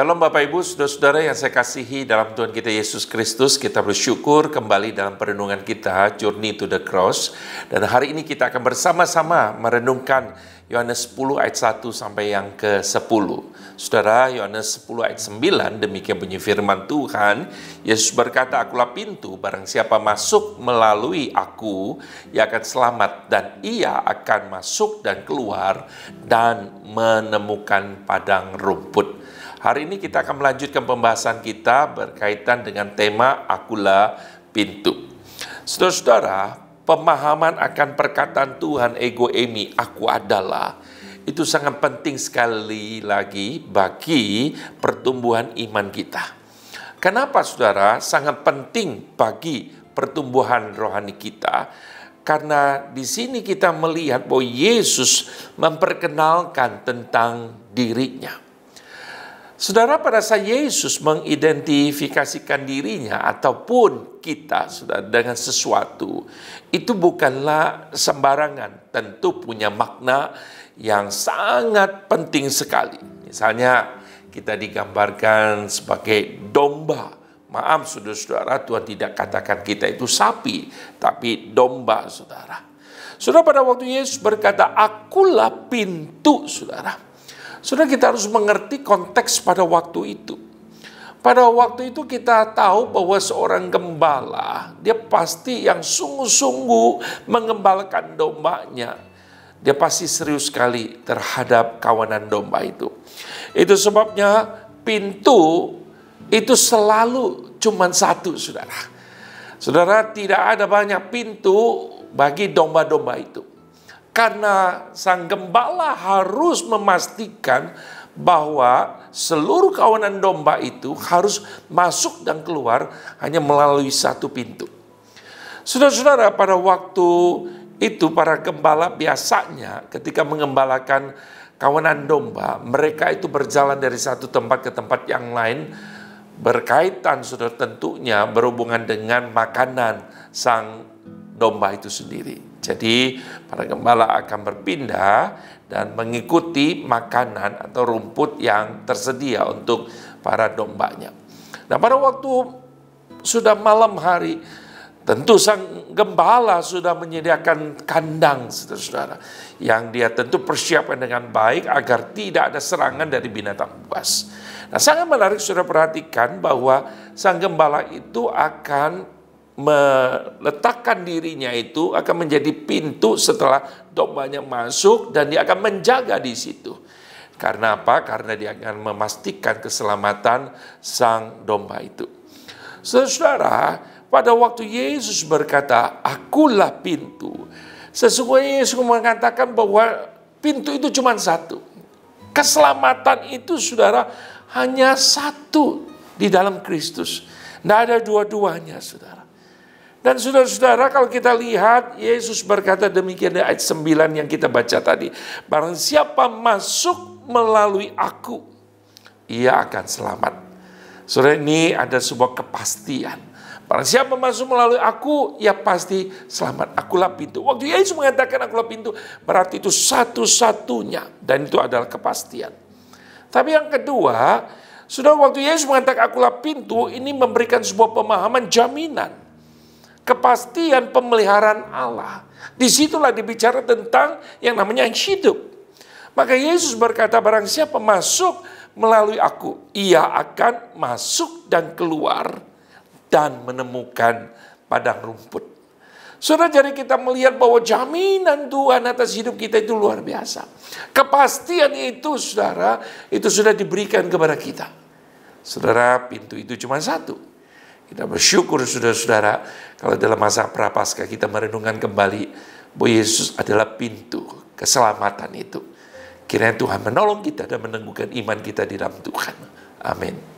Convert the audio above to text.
Shalom Bapak Ibu, Saudara-saudara yang saya kasihi dalam Tuhan kita Yesus Kristus. Kita bersyukur kembali dalam perenungan kita, Journey to the Cross. Dan hari ini kita akan bersama-sama merenungkan Yohanes 10 ayat 1 sampai yang ke-10. Saudara, Yohanes 10 ayat 9, demikian bunyi firman Tuhan. Yesus berkata, "Akulah pintu, barang siapa masuk melalui aku, ia akan selamat, dan ia akan masuk dan keluar dan menemukan padang rumput." Hari ini kita akan melanjutkan pembahasan kita berkaitan dengan tema Akulah Pintu. Saudara-saudara, pemahaman akan perkataan Tuhan ego eimi, aku adalah, itu sangat penting sekali lagi bagi pertumbuhan iman kita. Kenapa saudara? Sangat penting bagi pertumbuhan rohani kita. Karena di sini kita melihat bahwa Yesus memperkenalkan tentang dirinya. Saudara, pada saat Yesus mengidentifikasikan dirinya ataupun kita saudara, dengan sesuatu, itu bukanlah sembarangan, tentu punya makna yang sangat penting sekali. Misalnya kita digambarkan sebagai domba. Maaf saudara-saudara, Tuhan tidak katakan kita itu sapi, tapi domba saudara. Saudara, pada waktu Yesus berkata, "Akulah pintu," saudara. Saudara, kita harus mengerti konteks pada waktu itu. Pada waktu itu kita tahu bahwa seorang gembala, dia pasti yang sungguh-sungguh mengembalakan dombanya. Dia pasti serius sekali terhadap kawanan domba itu. Itu sebabnya pintu itu selalu cuma satu, saudara. Saudara, tidak ada banyak pintu bagi domba-domba itu. Karena sang gembala harus memastikan bahwa seluruh kawanan domba itu harus masuk dan keluar hanya melalui satu pintu. Saudara-saudara, pada waktu itu para gembala biasanya ketika mengembalakan kawanan domba, mereka itu berjalan dari satu tempat ke tempat yang lain, berkaitan saudara tentunya berhubungan dengan makanan sang domba itu sendiri. Jadi para gembala akan berpindah dan mengikuti makanan atau rumput yang tersedia untuk para dombanya. Nah, pada waktu sudah malam hari, tentu sang gembala sudah menyediakan kandang, saudara-saudara, yang dia tentu persiapkan dengan baik agar tidak ada serangan dari binatang buas. Nah, sangat menarik saudara perhatikan bahwa sang gembala itu akan meletakkan dirinya itu akan menjadi pintu setelah dombanya masuk, dan dia akan menjaga di situ. Karena apa? Karena dia akan memastikan keselamatan sang domba itu. Saudara, pada waktu Yesus berkata, "Akulah pintu," sesungguhnya Yesus mengatakan bahwa pintu itu cuma satu. Keselamatan itu saudara hanya satu di dalam Kristus. Tidak ada dua-duanya saudara. Dan saudara-saudara, kalau kita lihat, Yesus berkata demikian di ayat 9 yang kita baca tadi. "Barang siapa masuk melalui aku, ia akan selamat." Saudara, ini ada sebuah kepastian. Barang siapa masuk melalui aku, ia pasti selamat. Akulah pintu. Waktu Yesus mengatakan akulah pintu, berarti itu satu-satunya. Dan itu adalah kepastian. Tapi yang kedua, saudara, waktu Yesus mengatakan akulah pintu, ini memberikan sebuah pemahaman jaminan. Kepastian pemeliharaan Allah. Disitulah dibicara tentang yang namanya hidup. Maka Yesus berkata, barang siapa masuk melalui aku, ia akan masuk dan keluar dan menemukan padang rumput. Saudara, jadi kita melihat bahwa jaminan Tuhan atas hidup kita itu luar biasa. Kepastian itu saudara, itu sudah diberikan kepada kita. Saudara, pintu itu cuma satu. Kita bersyukur saudara-saudara kalau dalam masa prapaskah kita merenungkan kembali bahwa Yesus adalah pintu keselamatan itu. Kiranya Tuhan menolong kita dan meneguhkan iman kita di dalam Tuhan. Amin.